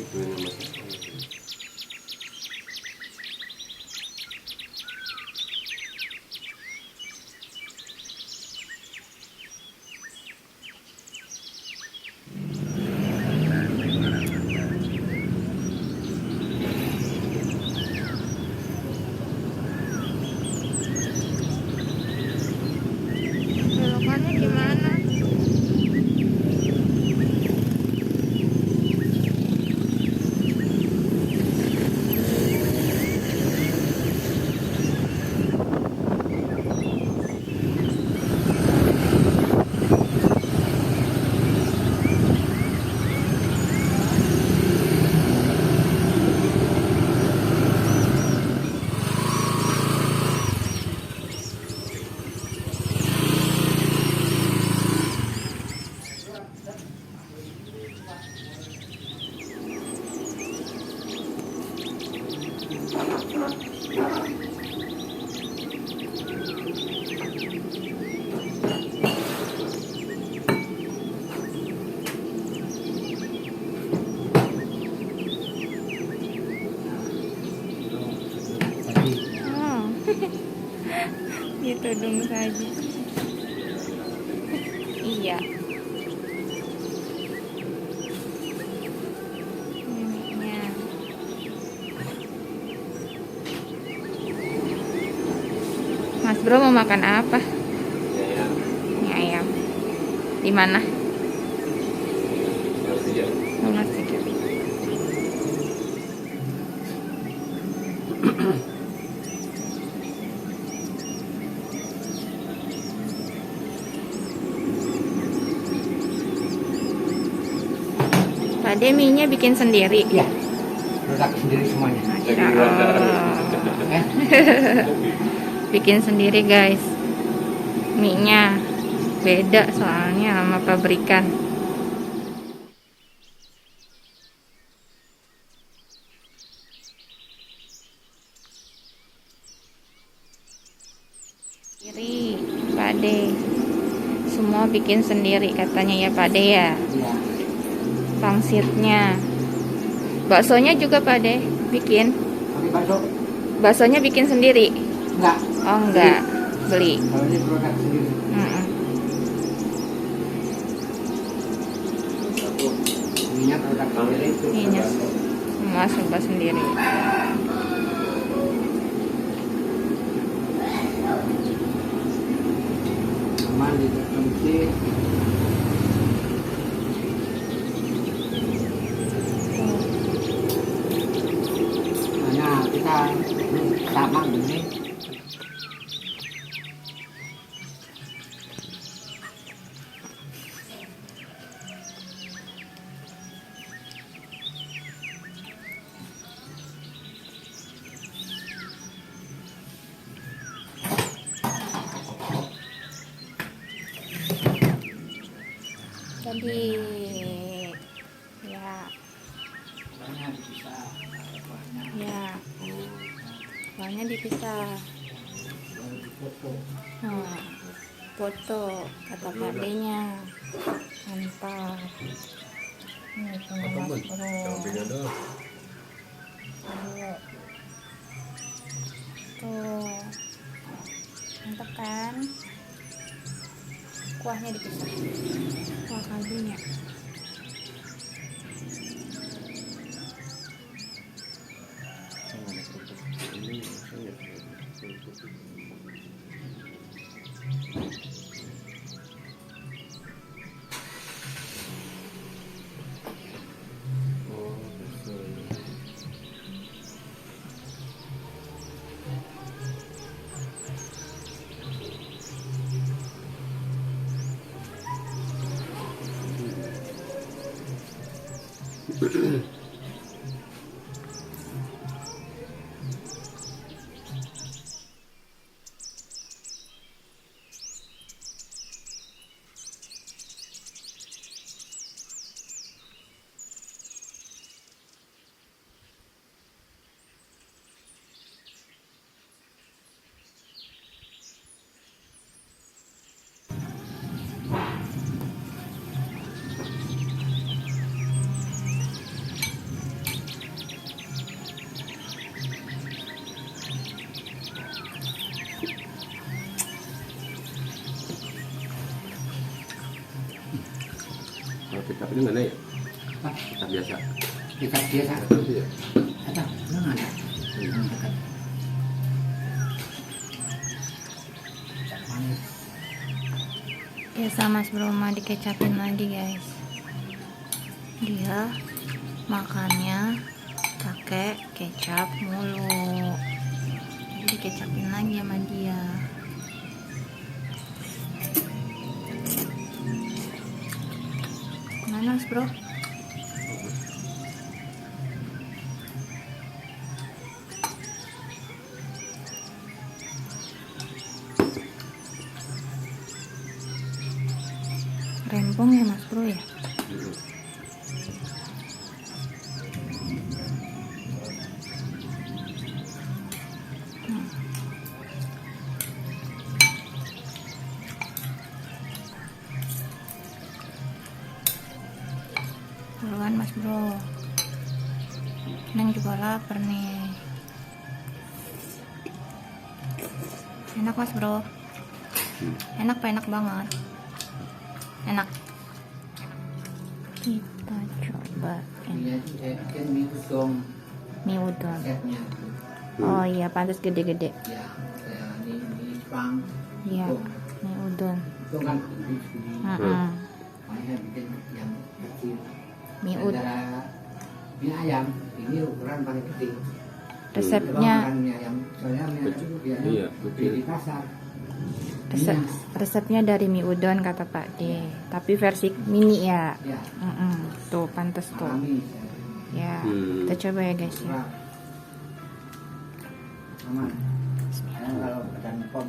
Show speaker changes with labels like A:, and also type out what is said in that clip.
A: Ituin yang masak.
B: Belokannya gimana? Oh, ditudung saja. Iya. Minyaknya. Mas Bro mau makan apa?
A: Ya,
B: Mie ayam. Di mana?
A: harus aja.
B: Oh, Mas Tiga. Pak De, mie-nya bikin sendiri.
C: Iya, produk sendiri semuanya.
B: Masya Allah. Bikin sendiri guys. Mie-nya beda soalnya sama pabrikan. Sendiri, Pak De. Semua bikin sendiri katanya ya Pak De ya.
C: Iya.
B: Pangsitnya. Baksonya juga Pak De bikin.
C: Tapi bakso
B: Baksonya bikin sendiri.
C: enggak.
B: Oh enggak, beli.
C: Kalau ini produk sendiri.
B: Mm-mm.
C: Minyak produk sendiri.
B: Minyak semua serba sendiri.
C: Aman dikonsumsi. Nah, kita sama ini.
B: Jadi ya,
C: Banyak dipisah. Banyak.
B: ya, soalnya dipisah.
C: Baru dipoto.
B: Nah, foto kata Pak De-nya. Mantap. Ini punya
A: Apa
B: Mas
A: man?
B: Bro.
A: Campingnya doang.
B: Ayo. Tuh. Mantap kan? Kuahnya dipisah. Kuah kaldunya.
A: Ini sangat kerupuk. Oh, betul. Kalau kecap ini mana ya?
C: Apa?
A: Kecap biasa.
C: Kecap biasa.
A: Kecap itu ya.
C: Ada, nggak ada. Yang dekat. Kecap manis.
B: Biasa Mas Bro mah dikecapin lagi guys. Dia makannya pakai kecap mulu. Jadi dikecapin lagi sama dia. Mana Mas Bro? Rempong ya Mas Bro ya? Buruan Mas Bro, Neng juga lapar nih. Enak Mas Bro, enak pak, enak banget, enak. Kita coba
C: Ini kan mie udon
B: mie udon.
C: resepnya.
B: Oh iya, pantas gede-gede.
C: Ya, ini pang.
B: Iya, mie udon.
C: Itu kan gede-gede. Makanya bikin yang kecil.
B: Mie udon.
C: Antara mie ayam ini ukuran paling gede.
B: Resepnya,
C: Coba makan mie ayam, soalnya mie ayam itu biasanya
A: Iya,
C: beli di pasar.
B: resepnya dari mie udon kata Pak D. Tapi versi mini ya.
C: Ya,
B: Tuh pantas tuh.
C: alami.
B: Ya, kita coba ya guys ya.
C: Aman. Kalau badan pom